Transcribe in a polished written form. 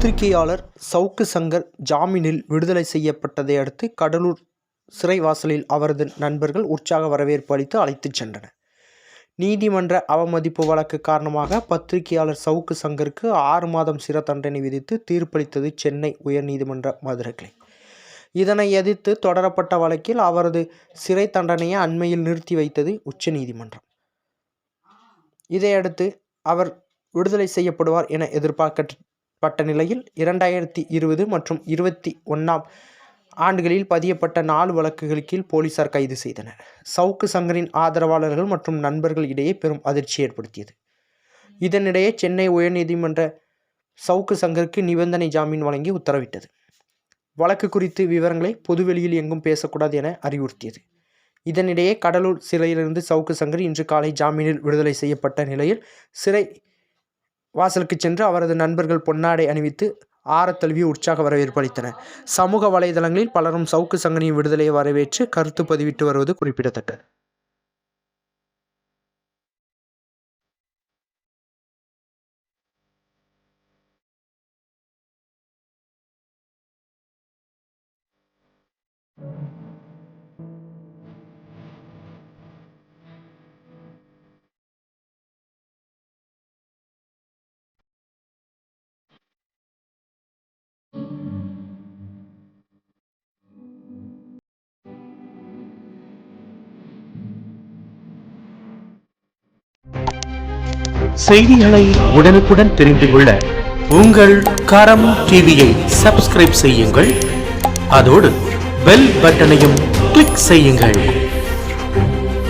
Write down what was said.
பத்திரிகையாளர் சவுக்கு சங்கர் ஜாமீனில் விடுதலை செய்யப்பட்டதை அடுத்து கடலூர் சிறைவாசலில் அவரது நண்பர்கள் உற்சாக வரவேற்பு அளித்து அழைத்துச் சென்றனர். நீதிமன்ற அவமதிப்பு வழக்கு காரணமாக பத்திரிகையாளர் சவுக்கு சங்கருக்கு 6 மாதம் சிறை தண்டனை விதித்து தீர்ப்பளித்தது சென்னை உயர்நீதிமன்ற மதுரை கிளை. இதனை எதிர்த்து தொடரப்பட்ட வழக்கில் அவரது சிறை தண்டனையை அண்மையில் நிறுத்தி வைத்தது உச்சநீதிமன்றம். இதையடுத்து அவர் விடுதலை செய்யப்படுவார் என எதிர்பார்க்கப்பட்ட நிலையில் 2020 மற்றும் 2021 ஆண்டுகளில் பதியப்பட்ட 4 வழக்குகள் கீழ் போலீசார் கைது செய்தனர். சவுக்கு சங்கரின் ஆதரவாளர்கள் மற்றும் நண்பர்கள் இடையே பெரும் அதிர்ச்சி ஏற்படுத்தியது. இதனிடையே சென்னை உயர்நீதிமன்ற சவுக்கு சங்கருக்கு நிபந்தனை ஜாமீன் வழங்கி உத்தரவிட்டது. வழக்கு குறித்து விவரங்களை பொதுவெளியில் எங்கும் பேசக்கூடாது என அறிவுறுத்தியது. இதனிடையே கடலூர் சிறையிலிருந்து சவுக்கு சங்கர் இன்று காலை ஜாமீனில் விடுதலை செய்யப்பட்ட நிலையில் சிறை வாசலுக்கு சென்று அவரது நண்பர்கள் பொன்னாடை அணிவித்து ஆரத்தழுவி உற்சாக வரவேற்பு அளித்தனர். சமூக வலைதளங்களில் பலரும் சவுக்கு சங்கரின் விடுதலையை வரவேற்று கருத்து பதிவிட்டு வருவது குறிப்பிடத்தக்கது. செய்திகளை உடனுக்குடன் தெரிந்து கொள்ள உங்கள் கரம் டிவியை சப்ஸ்கிரைப் செய்யுங்கள். அதோடு பெல் பட்டனையும் கிளிக் செய்யுங்கள்.